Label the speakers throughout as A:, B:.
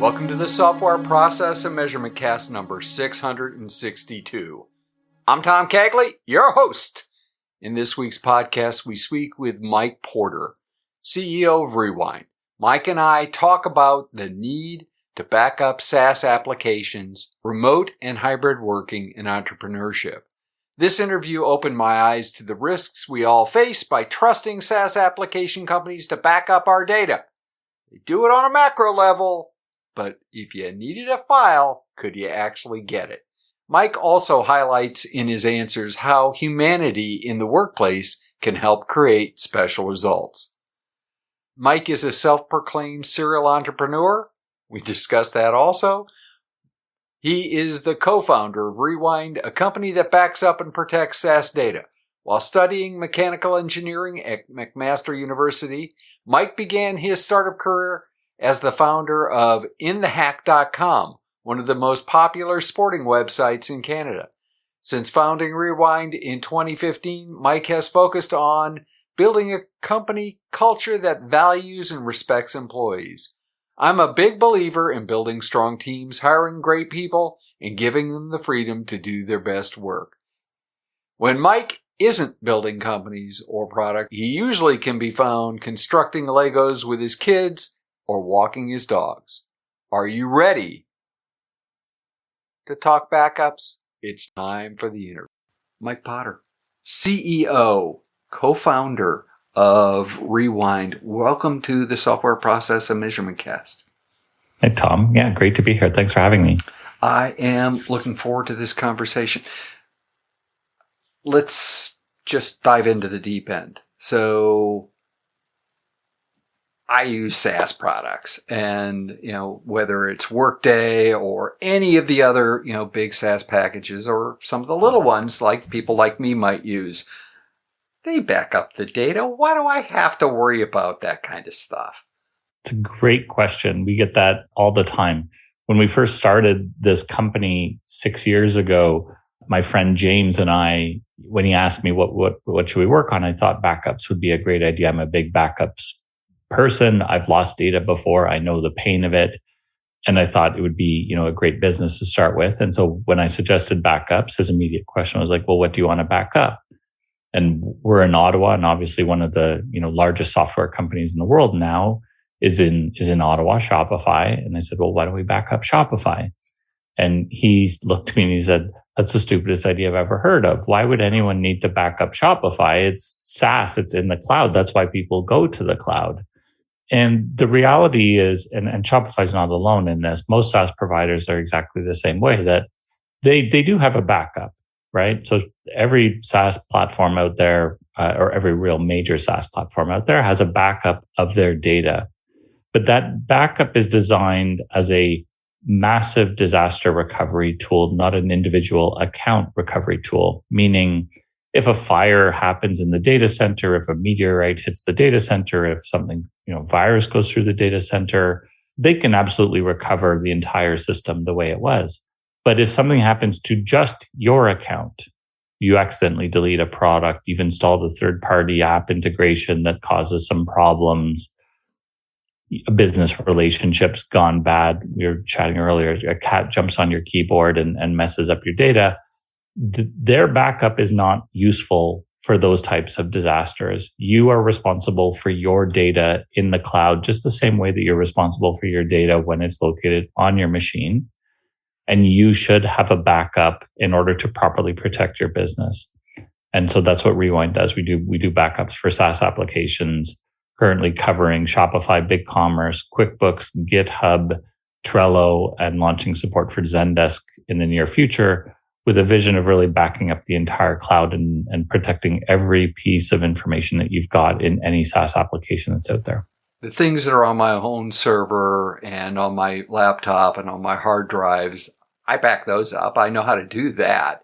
A: Welcome to the Software Process and Measurement Cast number 662. I'm Tom Cagley, your host. In this week's podcast, we speak with Mike Porter, CEO of Rewind. Mike and I talk about the need to back up SaaS applications, remote and hybrid working, and entrepreneurship. This interview opened my eyes to the risks we all face by trusting SaaS application companies to back up our data. They do it on a macro level, but if you needed a file, could you actually get it? Mike also highlights in his answers how humanity in the workplace can help create special results. Mike is a self-proclaimed serial entrepreneur. We discussed that also. He is the co-founder of Rewind, a company that backs up and protects SaaS data. While studying mechanical engineering at McMaster University, Mike began his startup career as the founder of InTheHack.com, one of the most popular sporting websites in Canada. Since founding Rewind in 2015, Mike has focused on building a company culture that values and respects employees. I'm a big believer in building strong teams, hiring great people, and giving them the freedom to do their best work. When Mike isn't building companies or product, he usually can be found constructing Legos with his kids or walking his dogs. Are you ready to talk backups? It's time for the interview. Mike Porter, CEO, co-founder of Rewind. Welcome to the Software Process and Measurement Cast.
B: Hey, Tom. Yeah, great to be here. Thanks for having me.
A: I am looking forward to this conversation. Let's just dive into the deep end. So I use SaaS products, and, whether it's Workday or any of the other, big SaaS packages, or some of the little ones like people like me might use, they back up the data. Why do I have to worry about that kind of stuff?
B: It's a great question. We get that all the time. When we first started this company 6 years ago, my friend James and I, when he asked me what should we work on, I thought backups would be a great idea. I'm a big backups person. I've lost data before. I know the pain of it. And I thought it would be, a great business to start with. And so when I suggested backups, his immediate question was like, well, what do you want to back up? And we're in Ottawa, and obviously one of the, largest software companies in the world now is in Ottawa, Shopify. And I said, well, why don't we back up Shopify? And he looked at me and he said, that's the stupidest idea I've ever heard of. Why would anyone need to back up Shopify? It's SaaS. It's in the cloud. That's why people go to the cloud. And the reality is, and Shopify is not alone in this, most SaaS providers are exactly the same way, that they do have a backup, right? So every SaaS platform out there, or every real major SaaS platform out there, has a backup of their data. But that backup is designed as a massive disaster recovery tool, not an individual account recovery tool, meaning if a fire happens in the data center, if a meteorite hits the data center, if something, virus goes through the data center, they can absolutely recover the entire system the way it was. But if something happens to just your account, you accidentally delete a product, you've installed a third-party app integration that causes some problems, a business relationship's gone bad. We were chatting earlier, a cat jumps on your keyboard and messes up your data. Their backup is not useful for those types of disasters. You are responsible for your data in the cloud, just the same way that you're responsible for your data when it's located on your machine. And you should have a backup in order to properly protect your business. And so that's what Rewind does. We do backups for SaaS applications, currently covering Shopify, BigCommerce, QuickBooks, GitHub, Trello, and launching support for Zendesk in the near future, with a vision of really backing up the entire cloud and protecting every piece of information that you've got in any SaaS application that's out there.
A: The things that are on my own server and on my laptop and on my hard drives, I back those up. I know how to do that.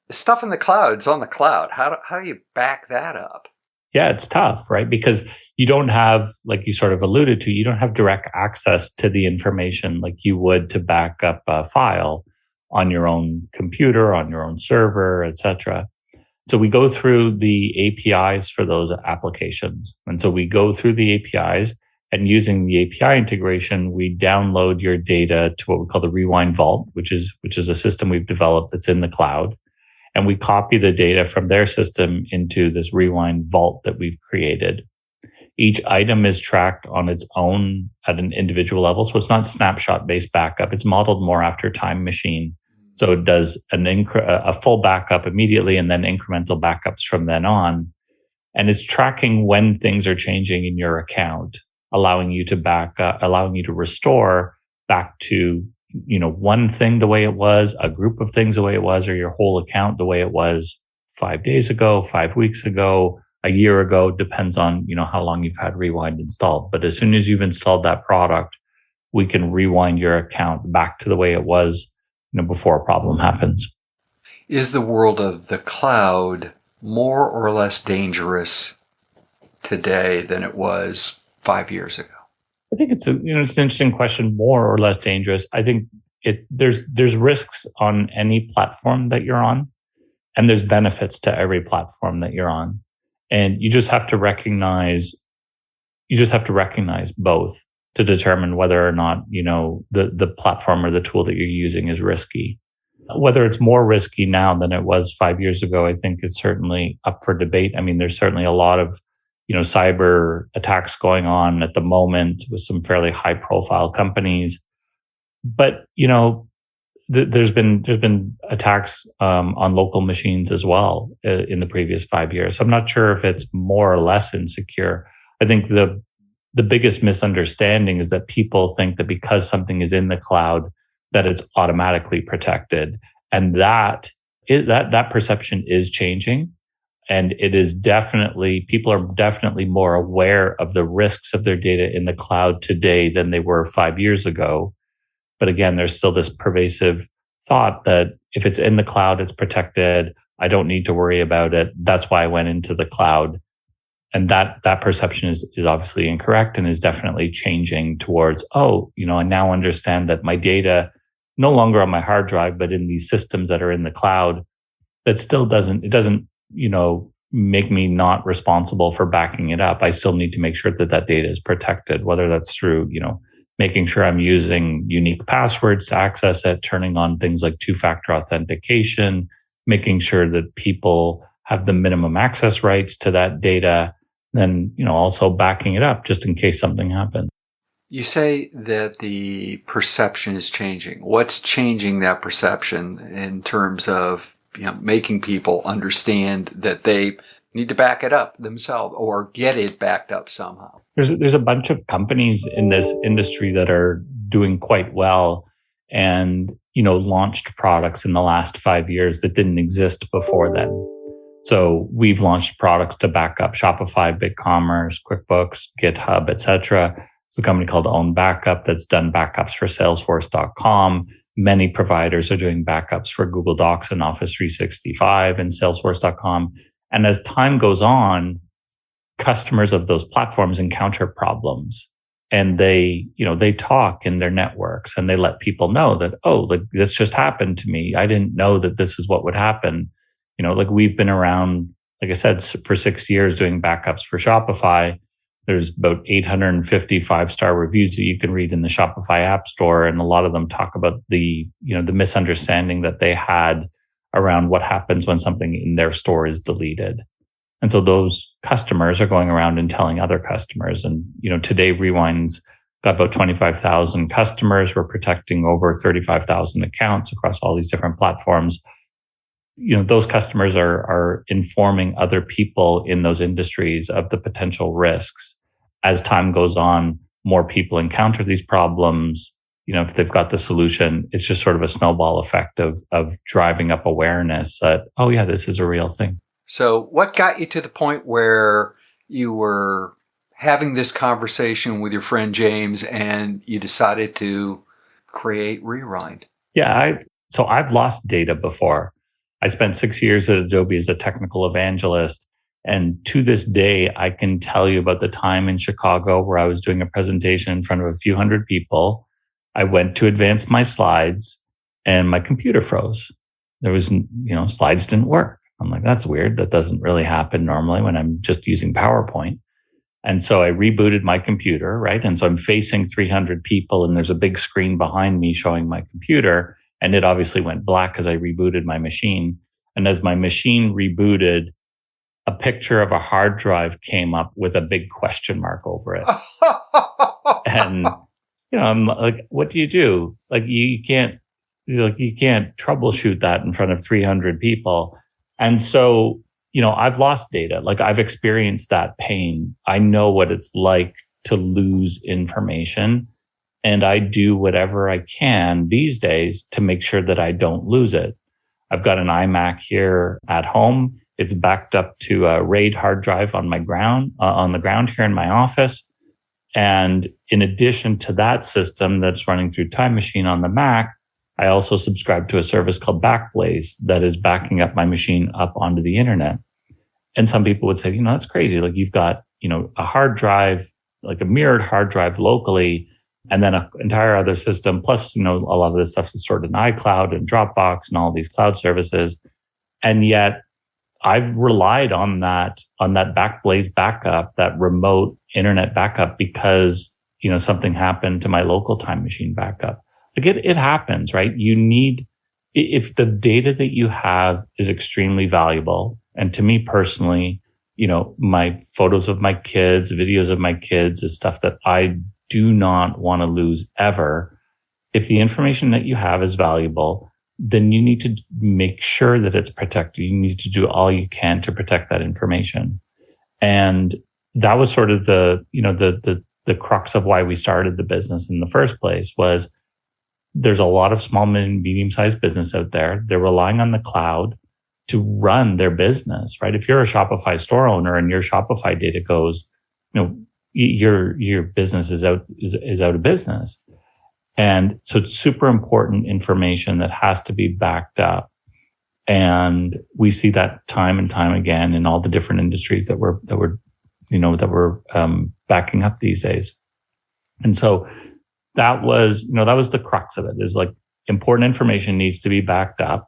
A: The stuff in the cloud is on the cloud. How do you back that up?
B: Yeah, it's tough, right? Because you don't have, like you sort of alluded to, you don't have direct access to the information like you would to back up a file on your own computer, on your own server, etc. So we go through the APIs for those applications. And so we go through the APIs And using the API integration, we download your data to what we call the Rewind Vault, which is a system we've developed that's in the cloud. And we copy the data from their system into this Rewind Vault that we've created. Each item is tracked on its own at an individual level. So it's not snapshot-based backup. It's modeled more after Time Machine. So it does a full backup immediately and then incremental backups from then on. And it's tracking when things are changing in your account, allowing you to restore back to, one thing the way it was, a group of things the way it was, or your whole account the way it was 5 days ago, 5 weeks ago, a year ago, depends on, how long you've had Rewind installed. But as soon as you've installed that product, we can rewind your account back to the way it was, before a problem happens.
A: Is the world of the cloud more or less dangerous today than it was 5 years ago?
B: I think it's an interesting question. More or less dangerous. I think there's risks on any platform that you're on, and there's benefits to every platform that you're on, and you just have to recognize both to determine whether or not the platform or the tool that you're using is risky. Whether it's more risky now than it was 5 years ago, I think it's certainly up for debate. I mean, there's certainly a lot of cyber attacks going on at the moment with some fairly high profile companies. But, there's been attacks on local machines as well in the previous 5 years. So I'm not sure if it's more or less insecure. I think the biggest misunderstanding is that people think that because something is in the cloud, that it's automatically protected. And that perception is changing. And it is people are definitely more aware of the risks of their data in the cloud today than they were 5 years ago. But again, there's still this pervasive thought that if it's in the cloud, it's protected. I don't need to worry about it. That's why I went into the cloud. And that perception is obviously incorrect and is definitely changing towards, I now understand that my data no longer on my hard drive, but in these systems that are in the cloud, that still doesn't make me not responsible for backing it up. I still need to make sure that data is protected, whether that's through, making sure I'm using unique passwords to access it, turning on things like two-factor authentication, making sure that people have the minimum access rights to that data, then, also backing it up just in case something happens.
A: You say that the perception is changing. What's changing that perception in terms of making people understand that they need to back it up themselves or get it backed up somehow?
B: There's a bunch of companies in this industry that are doing quite well and, launched products in the last 5 years that didn't exist before then. So we've launched products to back up Shopify, BigCommerce, QuickBooks, GitHub, etc. There's a company called Own Backup that's done backups for Salesforce.com. Many providers are doing backups for Google Docs and Office 365 and Salesforce.com. And as time goes on, customers of those platforms encounter problems, and they talk in their networks and they let people know that, this just happened to me. I didn't know that this is what would happen. We've been around, like I said, for 6 years doing backups for Shopify. There's about 850 5-star reviews that you can read in the Shopify App Store. And a lot of them talk about the misunderstanding that they had around what happens when something in their store is deleted. And so those customers are going around and telling other customers. And, today Rewind's got about 25,000 customers. We're protecting over 35,000 accounts across all these different platforms. Those customers are informing other people in those industries of the potential risks. As time goes on, more people encounter these problems. If they've got the solution, it's just sort of a snowball effect of driving up awareness that, this is a real thing.
A: So what got you to the point where you were having this conversation with your friend James and you decided to create Rewind?
B: Yeah, so I've lost data before. I spent 6 years at Adobe as a technical evangelist. And to this day, I can tell you about the time in Chicago where I was doing a presentation in front of a few hundred people. I went to advance my slides and my computer froze. There was, slides didn't work. I'm like, that's weird. That doesn't really happen normally when I'm just using PowerPoint. And so I rebooted my computer, right? And so I'm facing 300 people and there's a big screen behind me showing my computer. And it obviously went black because I rebooted my machine. And as my machine rebooted, a picture of a hard drive came up with a big question mark over it. And, I'm like, what do you do? Like, you can't troubleshoot that in front of 300 people. And so, I've lost data. Like, I've experienced that pain. I know what it's like to lose information. And I do whatever I can these days to make sure that I don't lose it. I've got an iMac here at home. It's backed up to a RAID hard drive on the ground here in my office. And in addition to that system that's running through Time Machine on the Mac, I also subscribe to a service called Backblaze that is backing up my machine up onto the internet. And some people would say, that's crazy. Like, you've got, a hard drive, like a mirrored hard drive locally, and then an entire other system. Plus, a lot of this stuff is stored in iCloud and Dropbox and all these cloud services. And yet I've relied on that Backblaze backup, that remote internet backup, because, something happened to my local Time Machine backup. Like, it happens, right? If the data that you have is extremely valuable, and to me personally, my photos of my kids, videos of my kids is stuff that I do not want to lose ever. If the information that you have is valuable, then you need to make sure that it's protected. You need to do all you can to protect that information. And that was sort of the crux of why we started the business in the first place. Was there's a lot of small and medium-sized business out there. They're relying on the cloud to run their business, right? If you're a Shopify store owner and your Shopify data goes, your business is out of business. And so it's super important information that has to be backed up. And we see that time and time again in all the different industries that we're backing up these days. And so that was the crux of it, is like, important information needs to be backed up.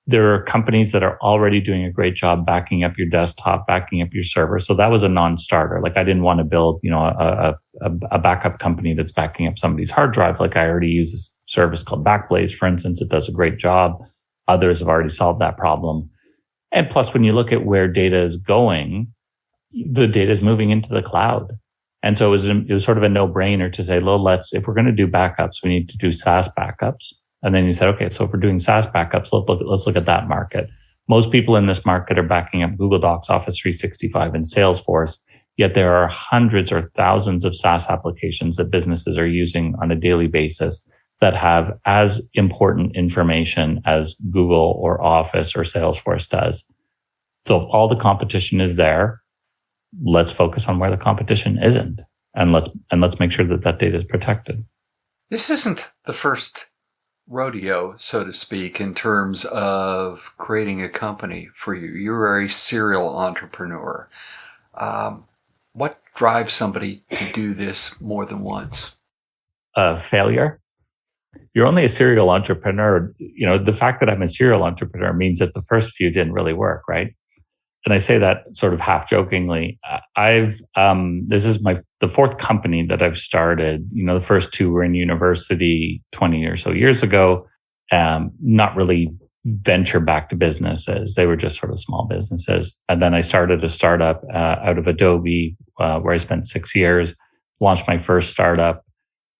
B: There are companies that are already doing a great job backing up your desktop, backing up your server. So that was a non-starter. Like, I didn't want to build, a backup company that's backing up somebody's hard drive. Like, I already use this service called Backblaze, for instance. It does a great job. Others have already solved that problem. And plus, when you look at where data is going, the data is moving into the cloud. And so it was sort of a no-brainer to say, well, if we're going to do backups, we need to do SaaS backups. And then you said, okay, so if we're doing SaaS backups, let's look at that market. Most people in this market are backing up Google Docs, Office 365, and Salesforce. Yet there are hundreds or thousands of SaaS applications that businesses are using on a daily basis that have as important information as Google or Office or Salesforce does. So if all the competition is there, let's focus on where the competition isn't, and let's make sure that data is protected.
A: This isn't the first rodeo, so to speak, in terms of creating a company for you. You're a serial entrepreneur. What drives somebody to do this more than once?
B: Failure. You're only a serial entrepreneur. The fact that I'm a serial entrepreneur means that the first few didn't really work, right? And I say that sort of half jokingly. This is the fourth company that I've started. The first two were in university 20 or so years ago. Not really venture-backed businesses. They were just sort of small businesses. And then I started a startup out of Adobe, where I spent 6 years, launched my first startup,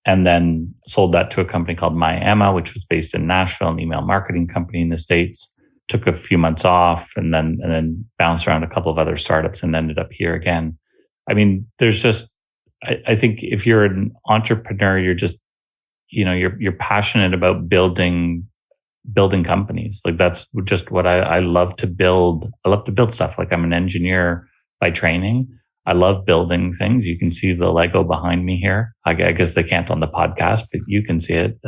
B: and then sold that to a company called MyEma, which was based in Nashville, an email marketing company in the States. Took a few months off and then bounced around a couple of other startups and ended up here again. I mean, there's just, I think if you're an entrepreneur, you're just, you're passionate about building companies. Like, that's just what I love to build. I love to build stuff. Like, I'm an engineer by training. I love building things. You can see the Lego behind me here. I guess they can't on the podcast, but you can see it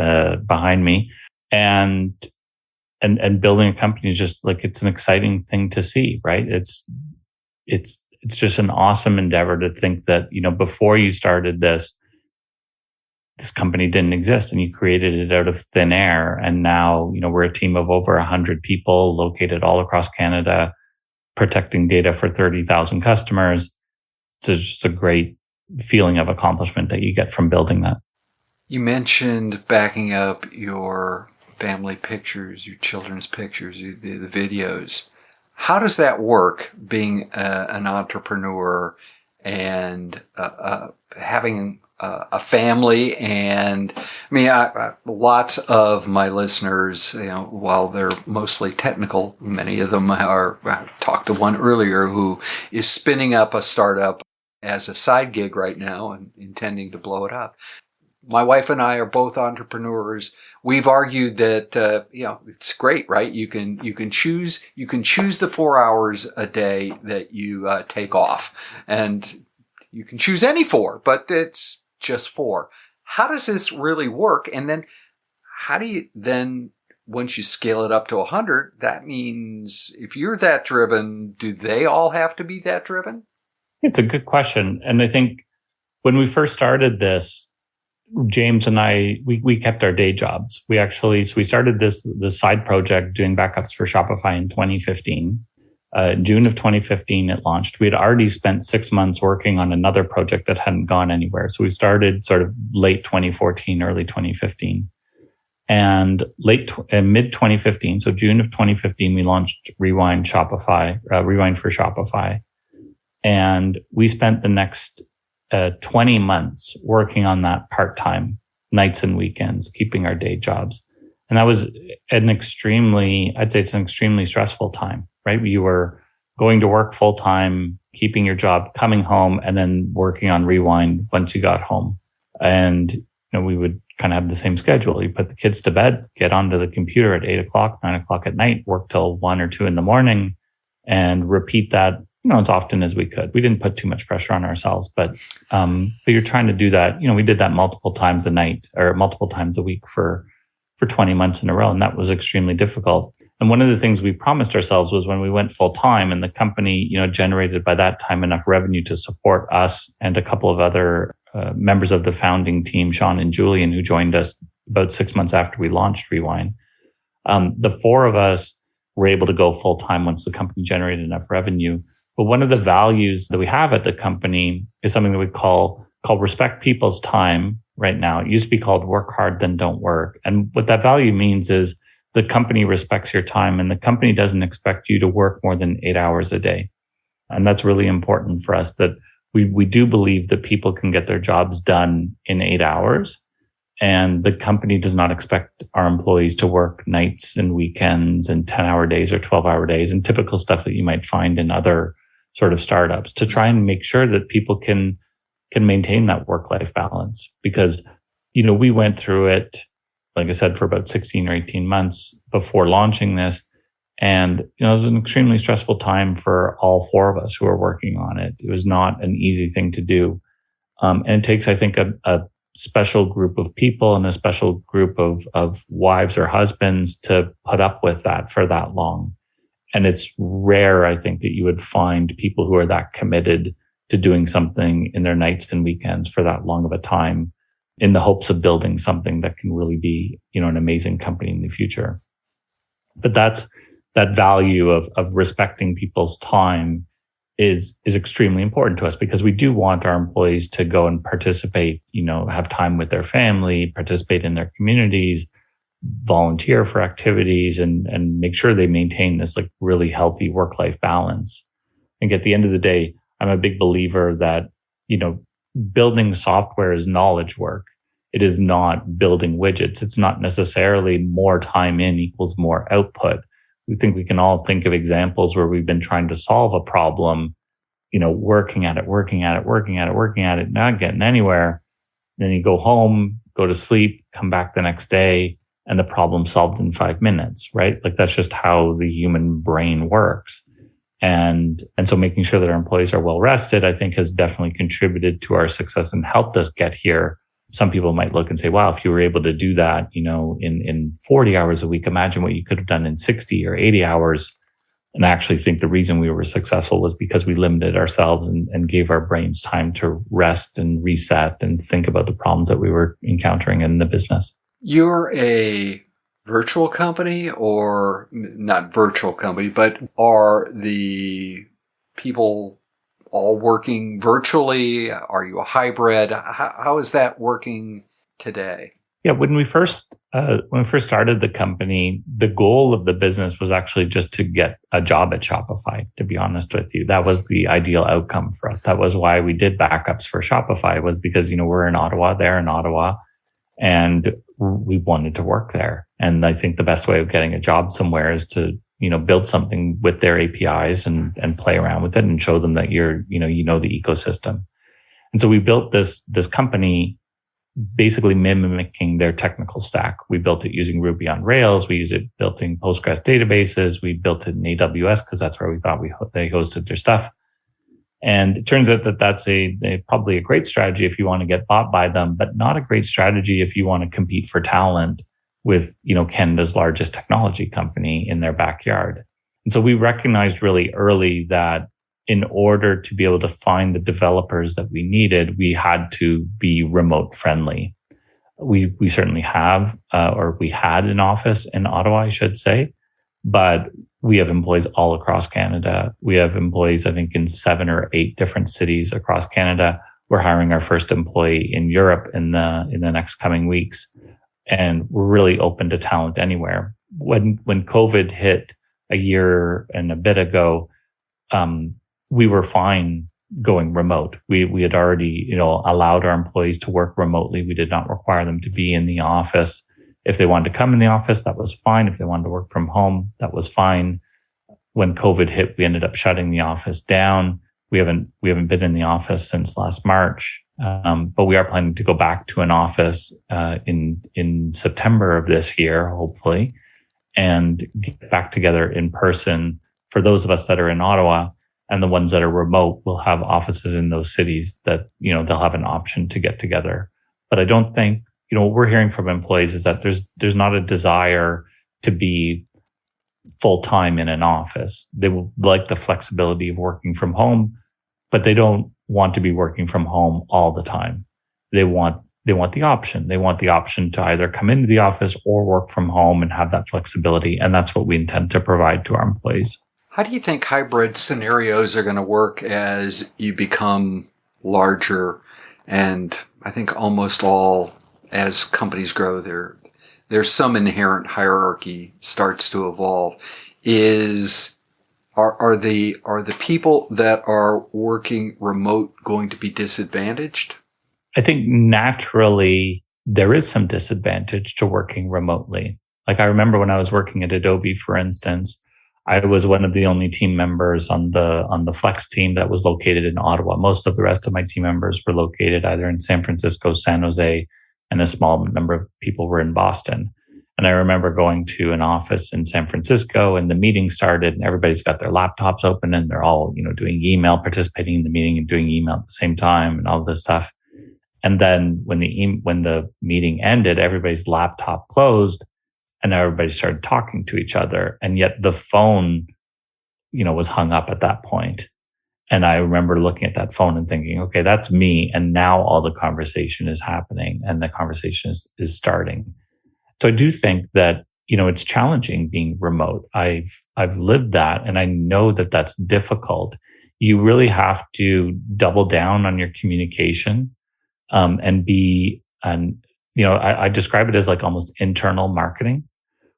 B: behind me. And building a company is just like, it's an exciting thing to see, right? It's just an awesome endeavor to think that, before you started this company didn't exist and you created it out of thin air. And now, we're a team of over 100 people located all across Canada, protecting data for 30,000 customers. it's just a great feeling of accomplishment that you get from building that.
A: You mentioned backing up your family pictures, your children's pictures, the videos. How does that work, being an entrepreneur and having a family? And I mean, lots of my listeners, while they're mostly technical, many of them are. I talked to one earlier who is spinning up a startup as a side gig right now and intending to blow it up. My wife and I are both entrepreneurs. We've argued that it's great, right? You can choose the 4 hours a day that you take off, and you can choose any 4, but it's just 4. How does this really work? And then how do you then, once you scale it up to 100, that means if you're that driven, do they all have to be that driven?
B: It's a good question. And I think when we first started this, James and I, we kept our day jobs. We started this side project doing backups for Shopify in 2015. June of 2015, it launched. We had already spent 6 months working on another project that hadn't gone anywhere. So we started sort of late 2014, early 2015. And mid 2015, so June of 2015, we launched Rewind for Shopify. And we spent the next 20 months working on that part-time, nights and weekends, keeping our day jobs. And that was an extremely stressful time, right? You were going to work full-time, keeping your job, coming home, and then working on Rewind once you got home. And we would kind of have the same schedule. You put the kids to bed, get onto the computer at 8 o'clock, 9 o'clock at night, work till 1 or 2 in the morning, and repeat that as often as we could. We didn't put too much pressure on ourselves, but you're trying to do that. We did that multiple times a night or multiple times a week for 20 months in a row. And that was extremely difficult. And one of the things we promised ourselves was when we went full time and the company, generated by that time enough revenue to support us and a couple of other members of the founding team, Sean and Julian, who joined us about 6 months after we launched Rewind. The 4 of us were able to go full time once the company generated enough revenue. But one of the values that we have at the company is something that we call respect people's time right now. It used to be called work hard, then don't work. And what that value means is the company respects your time and the company doesn't expect you to work more than 8 hours a day. And that's really important for us, that we do believe that people can get their jobs done in 8 hours. And the company does not expect our employees to work nights and weekends and 10-hour days or 12-hour days and typical stuff that you might find in other sort of startups, to try and make sure that people can maintain that work-life balance. Because, we went through it, like I said, for about 16 or 18 months before launching this. And, it was an extremely stressful time for all 4 of us who were working on it. It was not an easy thing to do. And it takes, I think, a special group of people and a special group of wives or husbands to put up with that for that long. And it's rare, I think, that you would find people who are that committed to doing something in their nights and weekends for that long of a time in the hopes of building something that can really be, an amazing company in the future. But that value of respecting people's time is extremely important to us, because we do want our employees to go and participate, have time with their family, participate in their communities, volunteer for activities, and make sure they maintain this like really healthy work-life balance. I think at the end of the day, I'm a big believer that, building software is knowledge work. It is not building widgets. It's not necessarily more time in equals more output. We think we can all think of examples where we've been trying to solve a problem, working at it, not getting anywhere. Then you go home, go to sleep, come back the next day, and the problem solved in 5 minutes, right? Like that's just how the human brain works. And so making sure that our employees are well rested, I think, has definitely contributed to our success and helped us get here. Some people might look and say, wow, if you were able to do that, in 40 hours a week, imagine what you could have done in 60 or 80 hours. And I actually think the reason we were successful was because we limited ourselves and gave our brains time to rest and reset and think about the problems that we were encountering in the business.
A: You're a virtual company, or not virtual company, but are the people all working virtually? Are you a hybrid? How is that working today?
B: Yeah, when we first started the company, the goal of the business was actually just to get a job at Shopify, to be honest with you. That was the ideal outcome for us. That was why we did backups for Shopify, was because, we're in Ottawa, they're in Ottawa, and we wanted to work there. And I think the best way of getting a job somewhere is to, build something with their APIs and play around with it and show them that you know the ecosystem. And so we built this company basically mimicking their technical stack. We built it using Ruby on Rails. We built it in Postgres databases. We built it in AWS because that's where we thought they hosted their stuff. And it turns out that that's probably a great strategy if you want to get bought by them, but not a great strategy if you want to compete for talent with, Canada's largest technology company in their backyard. And so we recognized really early that in order to be able to find the developers that we needed, we had to be remote friendly. We certainly have, or we had an office in Ottawa, I should say, but we have employees all across Canada. We have employees, I think, in 7 or 8 different cities across Canada. We're hiring our first employee in Europe in the next coming weeks, and we're really open to talent anywhere. When COVID hit a year and a bit ago, we were fine going remote. We had already, allowed our employees to work remotely. We did not require them to be in the office. If they wanted to come in the office, that was fine. If they wanted to work from home, that was fine. When COVID hit, we ended up shutting the office down. We haven't been in the office since last March, but we are planning to go back to an office in September of this year, hopefully, and get back together in person. For those of us that are in Ottawa, and the ones that are remote will have offices in those cities that, they'll have an option to get together. But I don't think, what we're hearing from employees is that there's not a desire to be full-time in an office. They will like the flexibility of working from home, but they don't want to be working from home all the time. They want the option. They want the option to either come into the office or work from home and have that flexibility. And that's what we intend to provide to our employees.
A: How do you think hybrid scenarios are going to work as you become larger? And I think almost all, as companies grow, there's some inherent hierarchy starts to evolve. Are the people that are working remote going to be disadvantaged?
B: I think naturally there is some disadvantage to working remotely. Like I remember when I was working at Adobe, for instance, I was one of the only team members on the Flex team that was located in Ottawa. Most of the rest of my team members were located either in San Francisco, San Jose, and a small number of people were in Boston. And I remember going to an office in San Francisco, and the meeting started, and everybody's got their laptops open, and they're all, doing email, participating in the meeting, and doing email at the same time, and all this stuff. And then when the meeting ended, everybody's laptop closed. And everybody started talking to each other. And yet the phone, was hung up at that point. And I remember looking at that phone and thinking, okay, that's me. And now all the conversation is happening and the conversation is starting. So I do think that, it's challenging being remote. I've lived that, and I know that that's difficult. You really have to double down on your communication, I describe it as like almost internal marketing,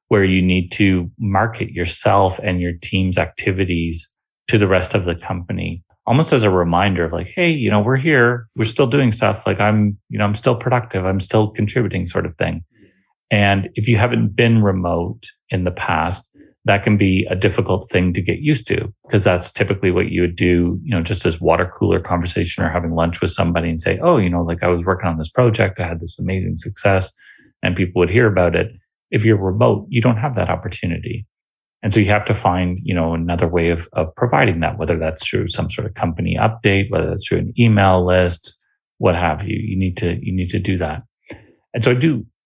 B: where you need to market yourself and your team's activities to the rest of the company, almost as a reminder of like, hey, we're here, we're still doing stuff. Like I'm still productive, I'm still contributing, sort of thing. And if you haven't been remote in the past, that can be a difficult thing to get used to, because that's typically what you would do, just as water cooler conversation or having lunch with somebody and say, oh, like I was working on this project, I had this amazing success, and people would hear about it. If you're remote, you don't have that opportunity. And so you have to find, another way of providing that, whether that's through some sort of company update, whether that's through an email list, what have you. You need to do that. And so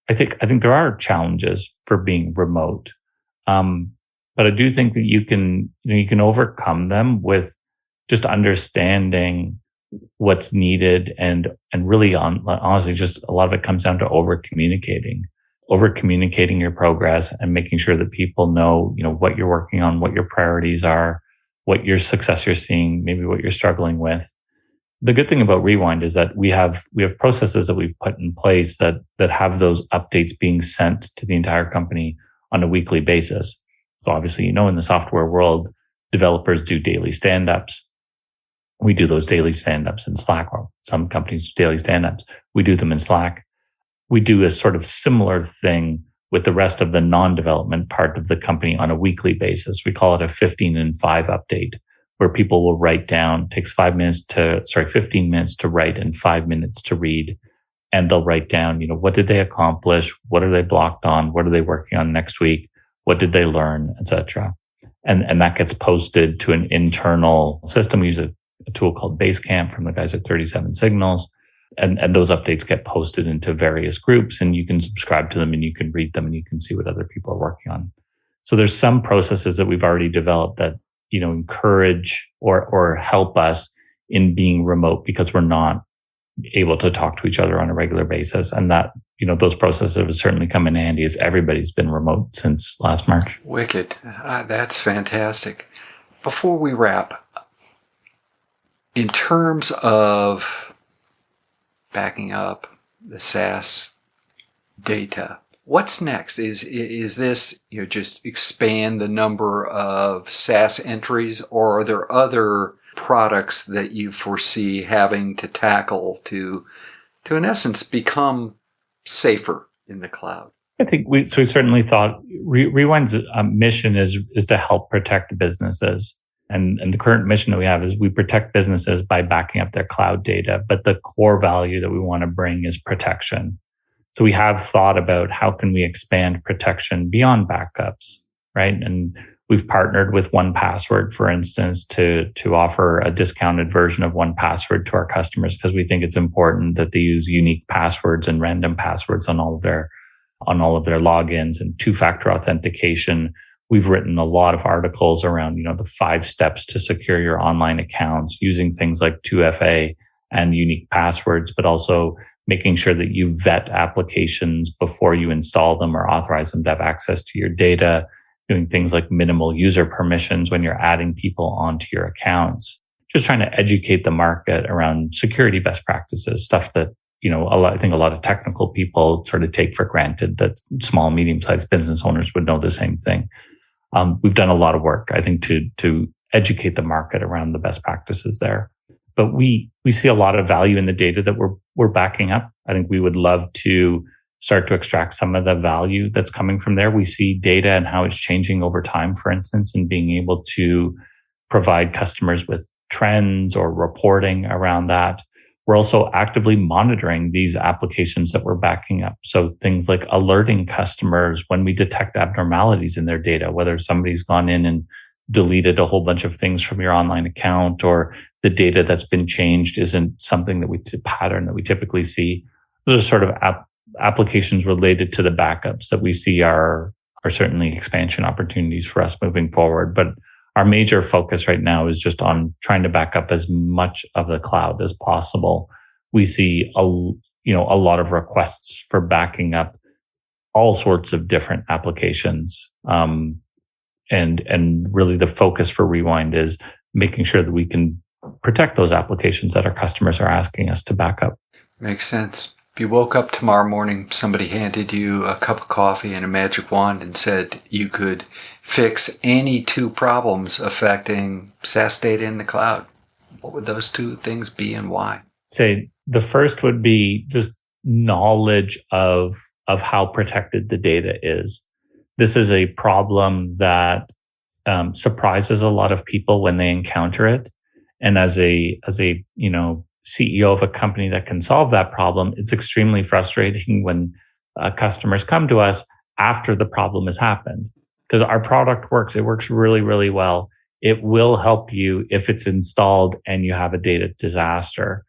B: I think there are challenges for being remote. But I do think that you can overcome them with just understanding what's needed and really honestly, just a lot of it comes down to over communicating your progress and making sure that people know, what you're working on, what your priorities are, what your success you're seeing, maybe what you're struggling with. The good thing about Rewind is that we have processes that we've put in place that have those updates being sent to the entire company on a weekly basis. So obviously, in the software world, developers do daily stand-ups. We do those daily stand-ups in Slack, or some companies do daily stand-ups. We do them in Slack. We do a sort of similar thing with the rest of the non-development part of the company on a weekly basis. We call it a 15 and 5 update, where people will write down, takes 15 minutes to write and 5 minutes to read. And they'll write down, what did they accomplish? What are they blocked on? What are they working on next week? What did they learn, etc. And that gets posted to an internal system. We use a tool called Basecamp from the guys at 37 Signals. And those updates get posted into various groups, and you can subscribe to them and you can read them and you can see what other people are working on. So there's some processes that we've already developed that, encourage or help us in being remote because we're not able to talk to each other on a regular basis. And that, those processes have certainly come in handy as everybody's been remote since last March.
A: Wicked. That's fantastic. Before we wrap, in terms of backing up the SaaS data, what's next? Is this, just expand the number of SaaS entries, or are there other products that you foresee having to tackle to in essence become safer in the cloud?
B: I think we certainly thought Rewind's mission is to help protect businesses. And the current mission that we have is we protect businesses by backing up their cloud data. But the core value that we want to bring is protection. So we have thought about how can we expand protection beyond backups, right? And we've partnered with 1Password, for instance, to offer a discounted version of 1Password to our customers because we think it's important that they use unique passwords and random passwords on all of their logins, and two-factor authentication. We've written a lot of articles around, the 5 steps to secure your online accounts using things like 2FA and unique passwords, but also making sure that you vet applications before you install them or authorize them to have access to your data, doing things like minimal user permissions when you're adding people onto your accounts, just trying to educate the market around security best practices, stuff that, I think a lot of technical people sort of take for granted that small, medium-sized business owners would know the same thing. We've done a lot of work, I think, to educate the market around the best practices there. But we see a lot of value in the data that we're backing up. I think we would love to start to extract some of the value that's coming from there. We see data and how it's changing over time, for instance, and being able to provide customers with trends or reporting around that. We're also actively monitoring these applications that we're backing up. So things like alerting customers when we detect abnormalities in their data, whether somebody's gone in and deleted a whole bunch of things from your online account, or the data that's been changed isn't something that pattern that we typically see. Those are sort of applications related to the backups that we see are certainly expansion opportunities for us moving forward. But our major focus right now is just on trying to back up as much of the cloud as possible. We see a lot of requests for backing up all sorts of different applications. And really the focus for Rewind is making sure that we can protect those applications that our customers are asking us to back up.
A: Makes sense. If you woke up tomorrow morning, somebody handed you a cup of coffee and a magic wand and said you could fix any 2 problems affecting SaaS data in the cloud, what would those 2 things be and why?
B: Say the first would be just knowledge of how protected the data is. This is a problem that surprises a lot of people when they encounter it. And as a CEO of a company that can solve that problem, it's extremely frustrating when customers come to us after the problem has happened, because our product works. It works really, really well. It will help you if it's installed and you have a data disaster.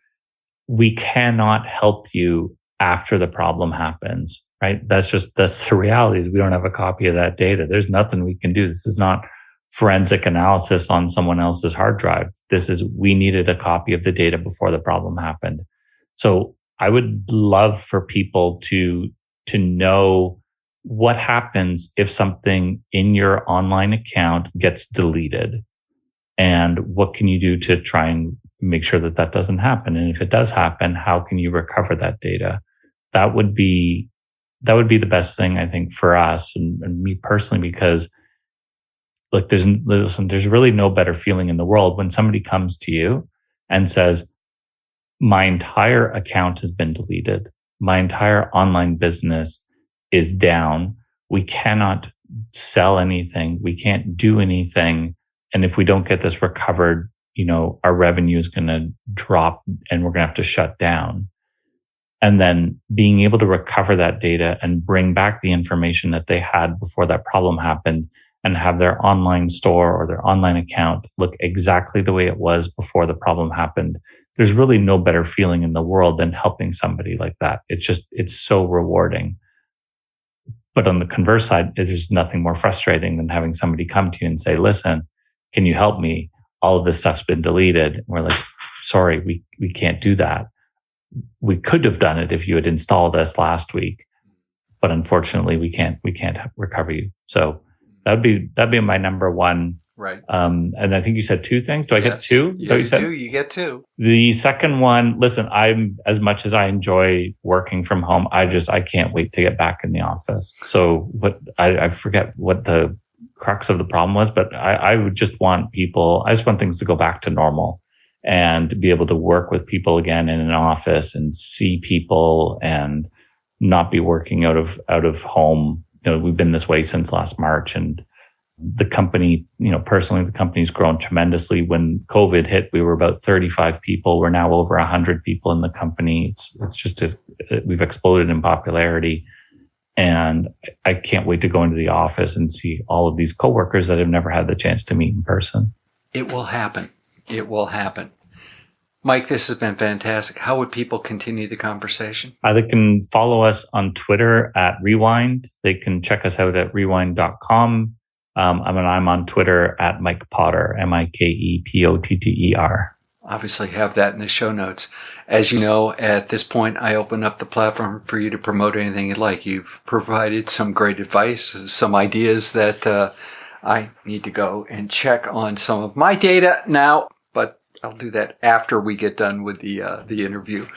B: We cannot help you after the problem happens, right? That's the reality. We don't have a copy of that data. There's nothing we can do. This is not forensic analysis on someone else's hard drive. We needed a copy of the data before the problem happened. So I would love for people to know what happens if something in your online account gets deleted. And what can you do to try and make sure that that doesn't happen? And if it does happen, how can you recover that data? That would be the best thing, I think, for us and me personally, because like there's really no better feeling in the world when somebody comes to you and says, my entire account has been deleted. My entire online business is down. We cannot sell anything. We can't do anything. And if we don't get this recovered, our revenue is going to drop and we're going to have to shut down. And then being able to recover that data and bring back the information that they had before that problem happened and have their online store or their online account look exactly the way it was before the problem happened. There's really no better feeling in the world than helping somebody like that. It's so rewarding. But on the converse side, there's nothing more frustrating than having somebody come to you and say, listen, can you help me? All of this stuff's been deleted. And we're like, sorry, we can't do that. We could have done it if you had installed us last week, but unfortunately we can't recover you. So that'd be my number one. Right. And I think you said two things. Do I get two?
A: So you said you get two.
B: The second one, listen, I'm, as much as I enjoy working from home, I can't wait to get back in the office. So I forget what the crux of the problem was, but I would just want things to go back to normal and be able to work with people again in an office and see people and not be working out of home. We've been this way since last March, and the company, personally, the company's grown tremendously. When COVID hit, we were about 35 people. We're now over 100 people in the company. It's just we've exploded in popularity. And I can't wait to go into the office and see all of these coworkers that I've never had the chance to meet in person.
A: It will happen. It will happen. Mike, this has been fantastic. How would people continue the conversation?
B: They can follow us on Twitter at Rewind. They can check us out at rewind.com. I'm on Twitter at Mike Potter, MikePotter.
A: Obviously have that in the show notes. As you know, at this point, I open up the platform for you to promote anything you'd like. You've provided some great advice, some ideas that I need to go and check on some of my data now, but I'll do that after we get done with the interview.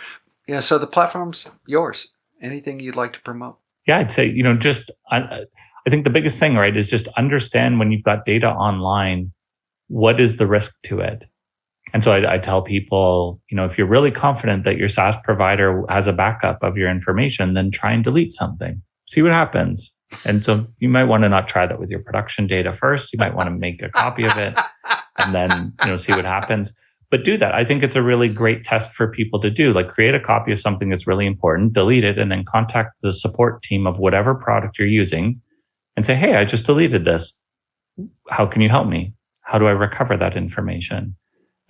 A: Yeah, so the platform's yours. Anything you'd like to promote?
B: Yeah, I'd say, I think the biggest thing, right, is just understand when you've got data online, what is the risk to it? And so I tell people, if you're really confident that your SaaS provider has a backup of your information, then try and delete something. See what happens. And so you might want to not try that with your production data first. You might want to make a copy of it and then, see what happens. But do that. I think it's a really great test for people to do. Like, create a copy of something that's really important, delete it, and then contact the support team of whatever product you're using and say, hey, I just deleted this. How can you help me? How do I recover that information?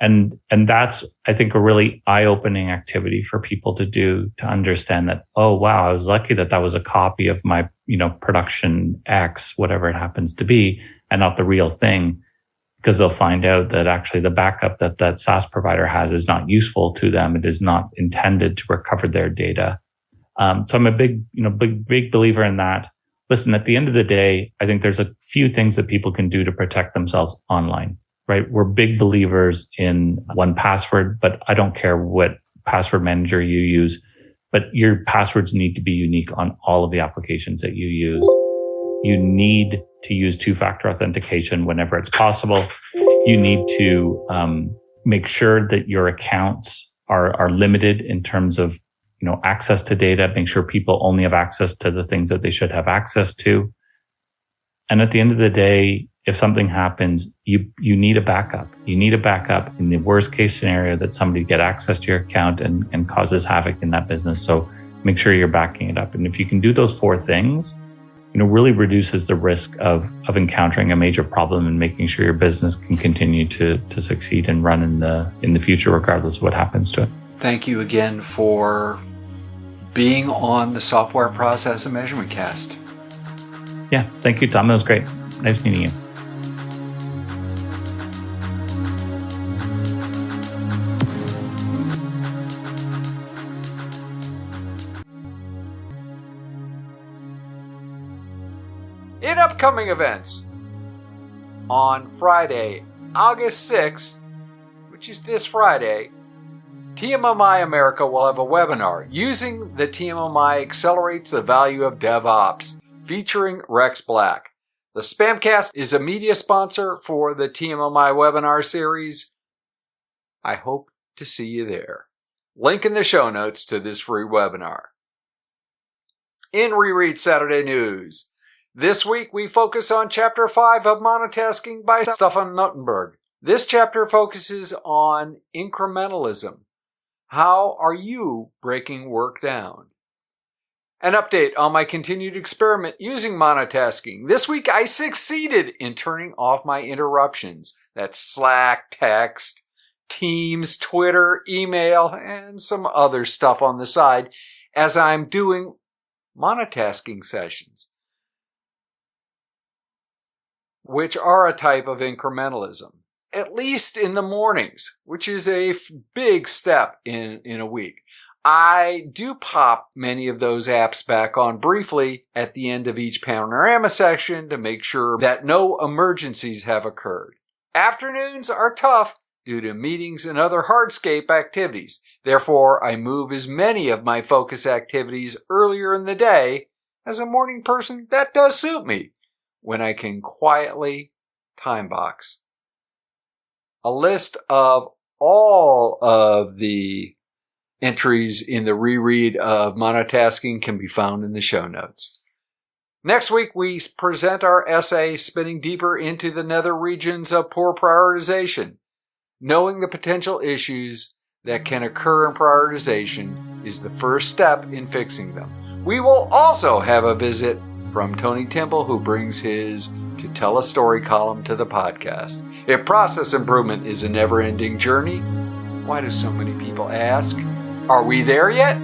B: And that's, I think, a really eye-opening activity for people to do, to understand that, oh, wow, I was lucky that was a copy of my, production X, whatever it happens to be, and not the real thing, because they'll find out that actually the backup that SaaS provider has is not useful to them. It is not intended to recover their data. So I'm a big believer in that. Listen, at the end of the day, I think there's a few things that people can do to protect themselves online. Right? We're big believers in 1Password, but I don't care what password manager you use, but your passwords need to be unique on all of the applications that you use. You need to use two-factor authentication whenever it's possible. You need to make sure that your accounts are limited in terms of, access to data. Make sure people only have access to the things that they should have access to. And at the end of the day, if something happens, you need a backup. You need a backup in the worst case scenario that somebody get access to your account and causes havoc in that business. So make sure you're backing it up. And if you can do those four things, really reduces the risk of encountering a major problem and making sure your business can continue to succeed and run in the future, regardless of what happens to it.
A: Thank you again for being on the Software Process and Measurement Cast.
B: Yeah, thank you, Tom. That was great. Nice meeting you.
A: In upcoming events, on Friday, August 6th, which is this Friday, TMMi America will have a webinar using the TMMi Accelerates the Value of DevOps, featuring Rex Black. The SPaMCAST is a media sponsor for the TMMi webinar series. I hope to see you there. Link in the show notes to this free webinar. In Reread Saturday News, this week we focus on Chapter 5 of Monotasking by Stefan Nuttenberg. This chapter focuses on incrementalism. How are you breaking work down? An update on my continued experiment using monotasking. This week I succeeded in turning off my interruptions. That's Slack, text, Teams, Twitter, email, and some other stuff on the side as I'm doing monotasking sessions, which are a type of incrementalism, at least in the mornings, which is a big step in a week. I do pop many of those apps back on briefly at the end of each panorama section to make sure that no emergencies have occurred. Afternoons are tough due to meetings and other hardscape activities. Therefore, I move as many of my focus activities earlier in the day. As a morning person, that does suit me when I can quietly time box. A list of all of the entries in the reread of monotasking can be found in the show notes. Next week, we present our essay, Spinning Deeper into the Nether Regions of Poor Prioritization. Knowing the potential issues that can occur in prioritization is the first step in fixing them. We will also have a visit from Tony Temple, who brings his To Tell a Story column to the podcast. If process improvement is a never-ending journey, why do so many people ask, are we there yet?